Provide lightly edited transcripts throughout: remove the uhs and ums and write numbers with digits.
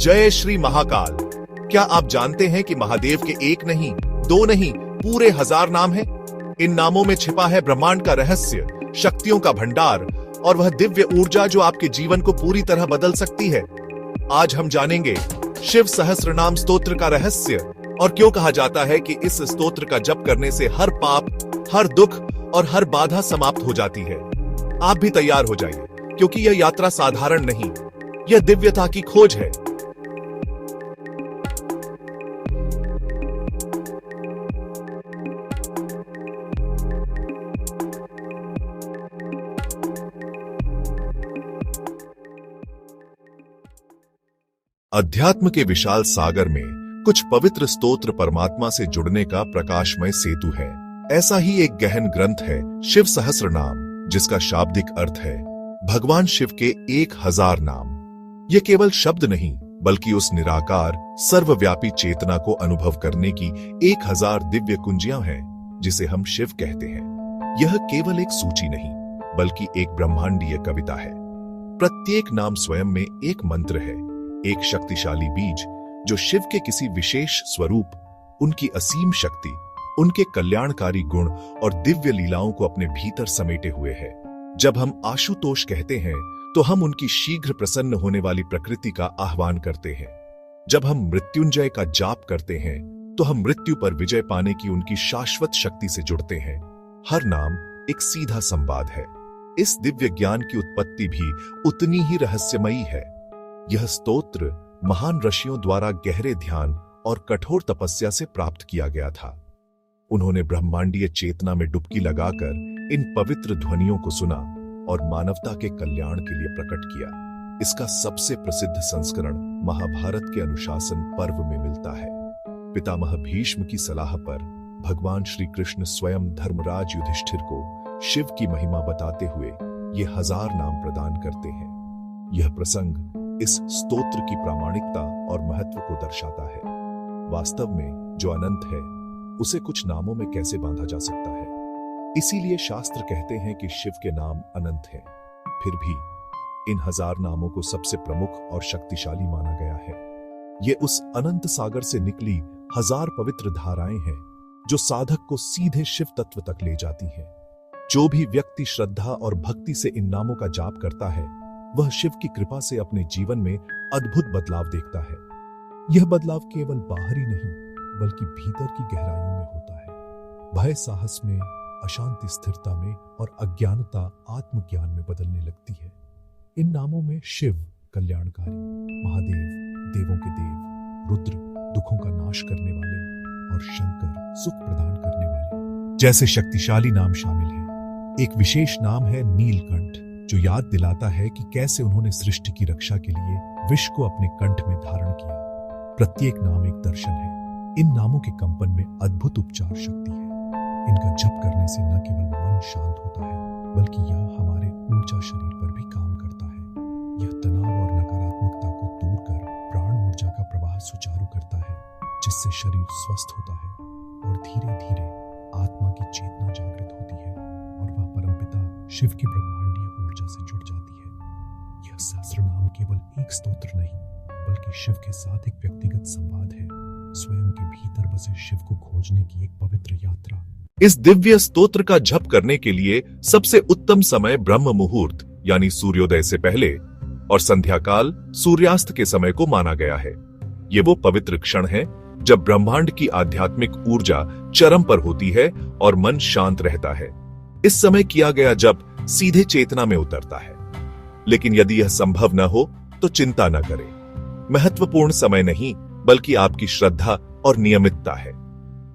जय श्री महाकाल। क्या आप जानते हैं कि महादेव के एक नहीं, दो नहीं, पूरे 1000 नाम हैं? इन नामों में छिपा है ब्रह्मांड का रहस्य, शक्तियों का भंडार और वह दिव्य ऊर्जा जो आपके जीवन को पूरी तरह बदल सकती है। आज हम जानेंगे शिव सहस्त्रनाम स्तोत्र का रहस्य और क्यों कहा जाता है कि इस स्तोत्र का जप करने से हर पाप, हर दुख और हर बाधा समाप्त हो जाती है। आप भी तैयार हो जाइए, क्योंकि यह यात्रा साधारण नहीं, यह दिव्यता की खोज है। अध्यात्म के विशाल सागर में कुछ पवित्र स्तोत्र परमात्मा से जुड़ने का प्रकाशमय सेतु है। ऐसा ही एक गहन ग्रंथ है शिव सहस्त्रनाम, जिसका शाब्दिक अर्थ है भगवान शिव के 1000 नाम। ये केवल शब्द नहीं, बल्कि उस निराकार सर्वव्यापी चेतना को अनुभव करने की 1000 दिव्य कुंजियां हैं, जिसे हम शिव कहते हैं। यह केवल एक सूची नहीं, बल्कि एक ब्रह्मांडीय कविता है। प्रत्येक नाम स्वयं में एक मंत्र है, एक शक्तिशाली बीज जो शिव के किसी विशेष स्वरूप, उनकी असीम शक्ति, उनके कल्याणकारी गुण और दिव्य लीलाओं को अपने भीतर समेटे हुए है। जब हम आशुतोष कहते हैं तो हम उनकी शीघ्र प्रसन्न होने वाली प्रकृति का आह्वान करते हैं। जब हम मृत्युंजय का जाप करते हैं तो हम मृत्यु पर विजय पाने की उनकी शाश्वत शक्ति से जुड़ते हैं। हर नाम एक सीधा संवाद है। इस दिव्य ज्ञान की उत्पत्ति भी उतनी ही रहस्यमयी है। यह स्तोत्र महान ऋषियों द्वारा गहरे ध्यान और कठोर तपस्या से प्राप्त किया गया था। उन्होंने ब्रह्मांडीय चेतना में डुबकी लगाकर इन पवित्र ध्वनियों को सुना और मानवता के कल्याण के लिए प्रकट किया। इसका सबसे प्रसिद्ध संस्करण महाभारत के अनुशासन पर्व में मिलता है। पितामह भीष्म की सलाह पर भगवान श्री कृष्ण स्वयं धर्मराज युधिष्ठिर को शिव की महिमा बताते हुए ये 1000 नाम प्रदान करते हैं। यह प्रसंग इस स्तोत्र की प्रामाणिकता और महत्व को दर्शाता है। वास्तव में जो अनंत है, उसे कुछ नामों में कैसे बांधा जा सकता है? इसीलिए शास्त्र कहते हैं कि शिव के नाम अनंत हैं। फिर भी इन 1000 नामों को सबसे प्रमुख और शक्तिशाली माना गया है। ये उस अनंत सागर से निकली 1000 पवित्र धाराएं हैं जो साधक को सीधे शिव तत्व तक ले जाती हैं। जो भी व्यक्ति श्रद्धा और भक्ति से इन नामों का जाप करता है, वह शिव की कृपा से अपने जीवन में अद्भुत बदलाव देखता है। यह बदलाव केवल बाहरी नहीं, बल्कि भीतर की गहराइयों में होता है। भय साहस में, अशांति स्थिरता में और अज्ञानता आत्मज्ञान में बदलने लगती है। इन नामों में शिव कल्याणकारी, महादेव देवों के देव, रुद्र दुखों का नाश करने वाले और शंकर सुख प्रदान करने वाले जैसे शक्तिशाली नाम शामिल हैं। एक विशेष नाम है नीलकंठ, जो याद दिलाता है कि कैसे उन्होंने सृष्टि की रक्षा के लिए विष को अपने कंठ में धारण किया। प्रत्येक नाम एक दर्शन है। इन नामों के कंपन में अद्भुत उपचार शक्ति है। इनका जप करने से न केवल मन शांत होता है, बल्कि यह हमारे ऊर्जा शरीर पर भी काम करता है। यह तनाव और नकारात्मकता को दूर कर प्राण ऊर्जा का प्रवाह सुचारू करता है, जिससे शरीर स्वस्थ होता है और धीरे धीरे आत्मा की चेतना जागृत होती है और वह परमपिता शिव की ब्रह्मांडीय ऊर्जा से जुड़ जाती है। यह सहस्त्रनाम केवल एक स्तोत्र नहीं, बल्कि शिव के साथ एक व्यक्तिगत संवाद है, स्वयं के भीतर बसे शिव को खोजने की एक पवित्र यात्रा। इस दिव्य स्तोत्र का जप करने के लिए सबसे उत्तम समय ब्रह्म मुहूर्त यानी सूर्योदय से पहले और संध्याकाल सूर्यास्त के समय को माना गया है। ये वो पवित्र क्षण है जब ब्रह्मांड की आध्यात्मिक ऊर्जा चरम पर होती है और मन शांत रहता है। इस समय किया गया जप सीधे चेतना में उतरता है। लेकिन यदि यह संभव न हो तो चिंता न करें। महत्वपूर्ण समय नहीं, बल्कि आपकी श्रद्धा और नियमितता है।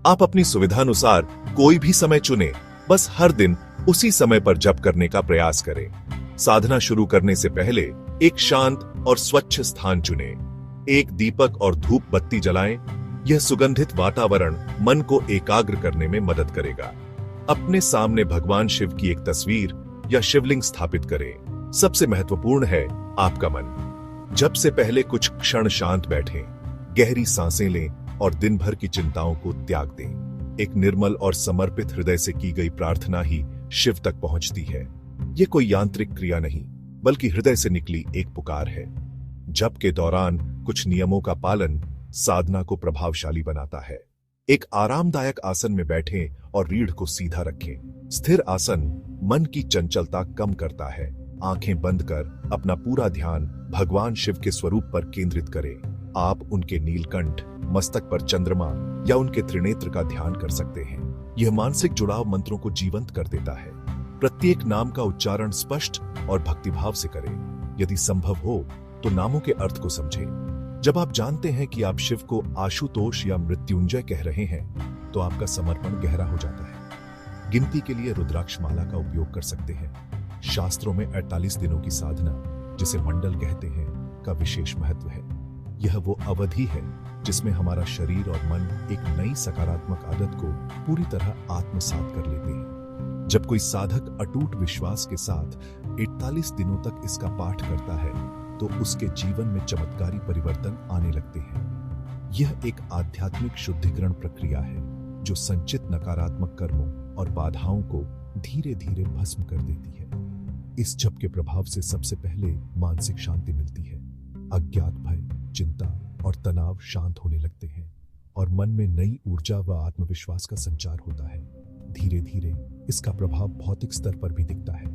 आप अपनी सुविधानुसार कोई भी समय चुनें, बस हर दिन उसी समय पर जप करने का प्रयास करें। साधना शुरू करने से पहले एक शांत और स्वच्छ स्थान चुनें। एक दीपक और धूप बत्ती जलाएं। यह सुगंधित वातावरण मन को एकाग्र करने में मदद करेगा। अपने सामने भगवान शिव की एक तस्वीर या शिवलिंग स्थापित करें। सबसे महत्वपूर्ण है आपका मन। जप से पहले कुछ क्षण शांत बैठें, गहरी सांसें लें और दिन भर की चिंताओं को त्याग दें। एक निर्मल और समर्पित हृदय से की गई प्रार्थना ही शिव तक पहुंचती है। यह कोई यांत्रिक क्रिया नहीं, बल्कि हृदय से निकली एक पुकार है। जप के दौरान कुछ नियमों का पालन साधना को प्रभावशाली बनाता है। एक आरामदायक आसन में बैठें और रीढ़ को सीधा रखें। स्थिर आसन मन की चंचलता कम करता है। आंखें बंद कर अपना पूरा ध्यान भगवान शिव के स्वरूप पर केंद्रित करें। आप उनके नीलकंठ, मस्तक पर चंद्रमा या उनके त्रिनेत्र का ध्यान कर सकते हैं। यह मानसिक जुड़ाव मंत्रों को जीवंत कर देता है। प्रत्येक नाम का उच्चारण स्पष्ट और भक्तिभाव से करें। यदि संभव हो तो नामों के अर्थ को समझें। जब आप जानते हैं कि आप शिव को आशुतोष या मृत्युंजय कह रहे हैं तो आपका समर्पण गहरा हो जाता है। गिनती के लिए रुद्राक्ष माला का उपयोग कर सकते हैं। शास्त्रों में 48 दिनों की साधना, जिसे मंडल कहते हैं, का विशेष महत्व है। यह वो अवधि है जिसमें हमारा शरीर और मन एक नई सकारात्मक आदत को पूरी तरह आत्मसात कर लेते हैं। जब कोई साधक अटूट विश्वास के साथ 48 दिनों तक इसका पाठ करता है तो उसके जीवन में चमत्कारी परिवर्तन आने लगते हैं। यह एक आध्यात्मिक शुद्धिकरण प्रक्रिया है जो संचित नकारात्मक कर्मों और बाधाओं को धीरे धीरे भस्म कर देती है। इस जप के प्रभाव से सबसे पहले मानसिक शांति मिलती है। अज्ञात भय, चिंता और तनाव शांत होने लगते हैं और मन में नई ऊर्जा व आत्मविश्वास का संचार होता है। धीरे धीरे इसका प्रभाव भौतिक स्तर पर भी दिखता है।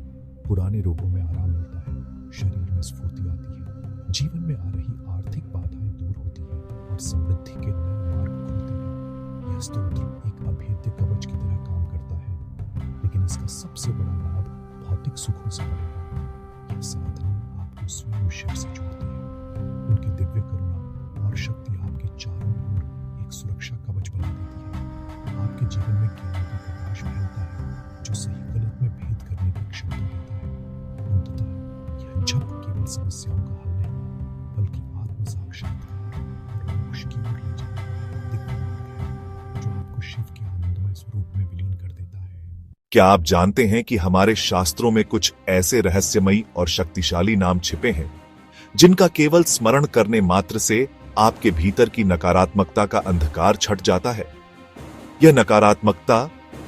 पुराने रोगों में आराम मिलता है, शरीर में स्फूर्ति आती है, जीवन में आ रही आर्थिक बाधाएं दूर होती है और समृद्धि के नए मार्ग खुलते हैं। यह स्तोत्र एक अभेद्य कवच की तरह काम करता है, लेकिन इसका सबसे बड़ा लाभ भौतिक सुखों से बड़ा है। यह साधना आपको स्वयं शिव से जोड़ती है। उनकी दिव्य करुणा और शक्ति आपके चारों ओर एक सुरक्षा कवच बना देती है। आपके जीवन में ज्ञान का प्रकाश फैलता है जो सही गलत में भेद करने की क्षमता देता है। अंततः यह जप केवल समस्याओं का हल नहीं बल्कि आत्म साक्षात्कार और मोक्ष की ओर ले जाने वाला दिव्य मार्ग है जो आपको शिव के आनंदमय स्वरूप में विलीन कर देता है। क्या आप जानते हैं कि हमारे शास्त्रों में कुछ ऐसे रहस्यमयी और शक्तिशाली नाम छिपे हैं जिनका केवल स्मरण करने मात्र से आपके भीतर की नकारात्मकता का अंधकार छट जाता है? यह नकारात्मकता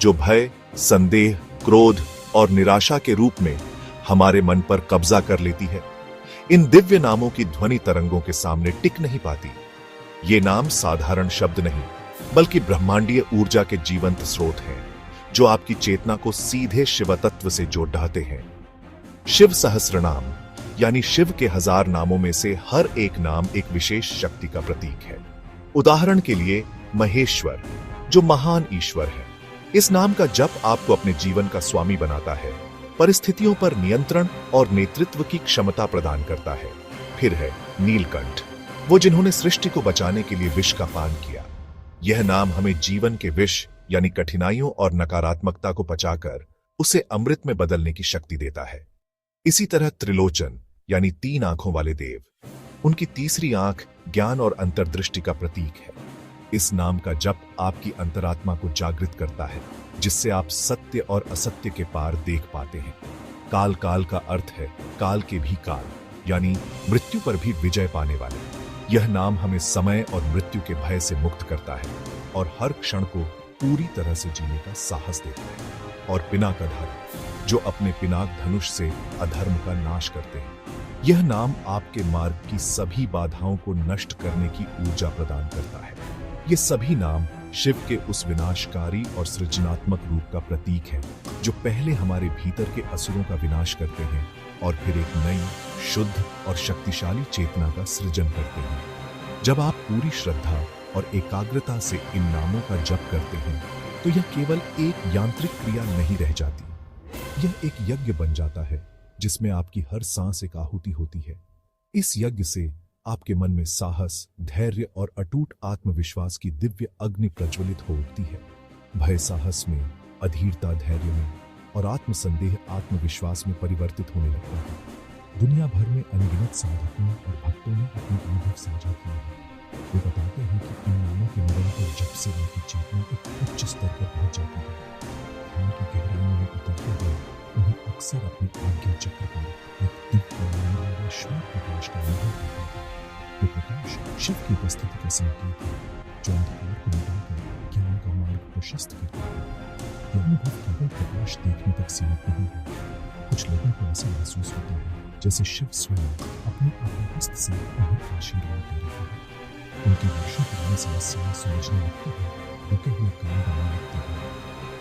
जो भय, संदेह, क्रोध और निराशा के रूप में हमारे मन पर कब्जा कर लेती है, इन दिव्य नामों की ध्वनि तरंगों के सामने टिक नहीं पाती। ये नाम साधारण शब्द नहीं बल्कि ब्रह्मांडीय ऊर्जा के जीवंत स्रोत हैं जो आपकी चेतना को सीधे शिव तत्व से जोड़ ढाते हैं। शिव सहस्रनाम यानी शिव के 1000 नामों में से हर एक नाम एक विशेष शक्ति का प्रतीक है। उदाहरण के लिए महेश्वर, जो महान ईश्वर है। इस नाम का जप आपको अपने जीवन का स्वामी बनाता है, परिस्थितियों पर नियंत्रण और नेतृत्व की क्षमता प्रदान करता है। फिर है नीलकंठ, वो जिन्होंने सृष्टि को बचाने के लिए विष का पान किया। यह नाम हमें जीवन के विष यानी कठिनाइयों और नकारात्मकता को पचाकर उसे अमृत में बदलने की शक्ति देता है। इसी तरह त्रिलोचन यानी 3 आंखों वाले देव, उनकी तीसरी आंख ज्ञान और अंतर्दृष्टि का प्रतीक है। इस नाम का जप आपकी अंतरात्मा को जागृत करता है, जिससे आप सत्य और असत्य के पार देख पाते हैं। काल, काल का अर्थ है काल के भी काल, यानी मृत्यु पर भी विजय पाने वाले। यह नाम हमें समय और मृत्यु के भय से मुक्त करता है और हर क्षण को पूरी तरह से जीने का साहस देता है। और पिनाकधारी, जो अपने पिनाक धनुष से अधर्म का नाश करते हैं। यह नाम आपके मार्ग की सभी बाधाओं को नष्ट करने की ऊर्जा प्रदान करता है। ये सभी नाम शिव के उस विनाशकारी और सृजनात्मक रूप का प्रतीक है जो पहले हमारे भीतर के असुरों का विनाश करते हैं और फिर एक नई, शुद्ध और शक्तिशाली चेतना का सृजन करते हैं। जब आप पूरी श्रद्धा और एकाग्रता से इन नामों का जप करते हैं तो यह केवल एक यांत्रिक क्रिया नहीं रह जाती, यह एक यज्ञ बन जाता है जिसमें आपकी हर सांस एक आहुति होती है। इस यज्ञ से आपके मन में साहस, धैर्य और अटूट आत्मविश्वास की दिव्य अग्नि प्रज्वलित हो उठती है। भय साहस में, अधीरता धैर्य में और आत्मसंदेह आत्मविश्वास में परिवर्तित होने लगता है। दुनिया भर में अनगिनत साधकों और भक्तों ने अपने अनुभव साझा किए हैं। वे बताते हैं कि इन नामों के निरंतर जप से उनकी चेतना एक उच्च स्तर पर पहुंच जाती है। ध्यान की गहराइयों में उतरते हुए उन्हें अक्सर अपने आज्ञा चक्र पर एक दिव्य श्वेत प्रकाश का अनुभव होता है। ये प्रकाश शिव की उपस्थिति का संकेत है जो अंधकार को मिटाकर ज्ञान का मार्ग प्रशस्त करता है। यह अनुभव केवल प्रकाश देखने तक सीमित नहीं है। कुछ लोगों को ऐसा महसूस होता है जैसे शिव स्वयं अपने अभ्यस्त से उन्हें आशीर्वाद दे रहे हैं। उनकी वर्षों पुरानी समस्याएं सुलझने लगती हैं, रुके हुए काम बनने लगते हैं।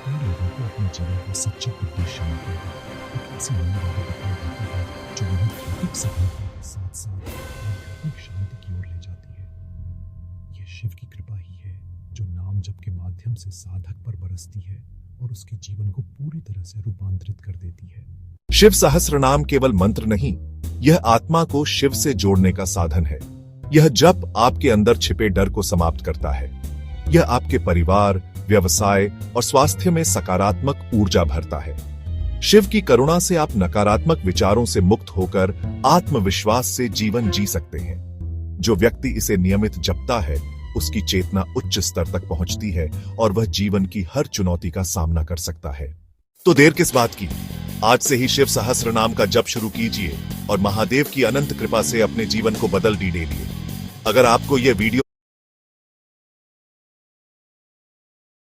कई लोगों को अपने जीवन का सच्चा उद्देश्य मिलता है। एक ऐसी नई राह दिखाई देती है जो उन्हें भौतिक सफलता के साथ साथ आध्यात्मिक शांति की ओर ले जाती है। ये शिव की कृपा ही है जो नाम जप के माध्यम से साधक पर बरसती है और उसके जीवन को पूरी तरह से रूपांतरित कर देती है। शिव सहस्त्रनाम केवल मंत्र नहीं, यह आत्मा को शिव से जोड़ने का साधन है। यह जप आपके अंदर छिपे डर को समाप्त करता है। यह आपके परिवार, व्यवसाय और स्वास्थ्य में सकारात्मक ऊर्जा भरता है। शिव की करुणा से आप नकारात्मक विचारों से मुक्त होकर आत्मविश्वास से जीवन जी सकते हैं। जो व्यक्ति इसे नियमित जपता है, उसकी चेतना उच्च स्तर तक पहुंचती है और वह जीवन की हर चुनौती का सामना कर सकता है। तो देर किस बात की? आज से ही शिव सहस्त्रनाम का जप शुरू कीजिए और महादेव की अनंत कृपा से अपने जीवन को बदल दीजिए। अगर आपको यह वीडियो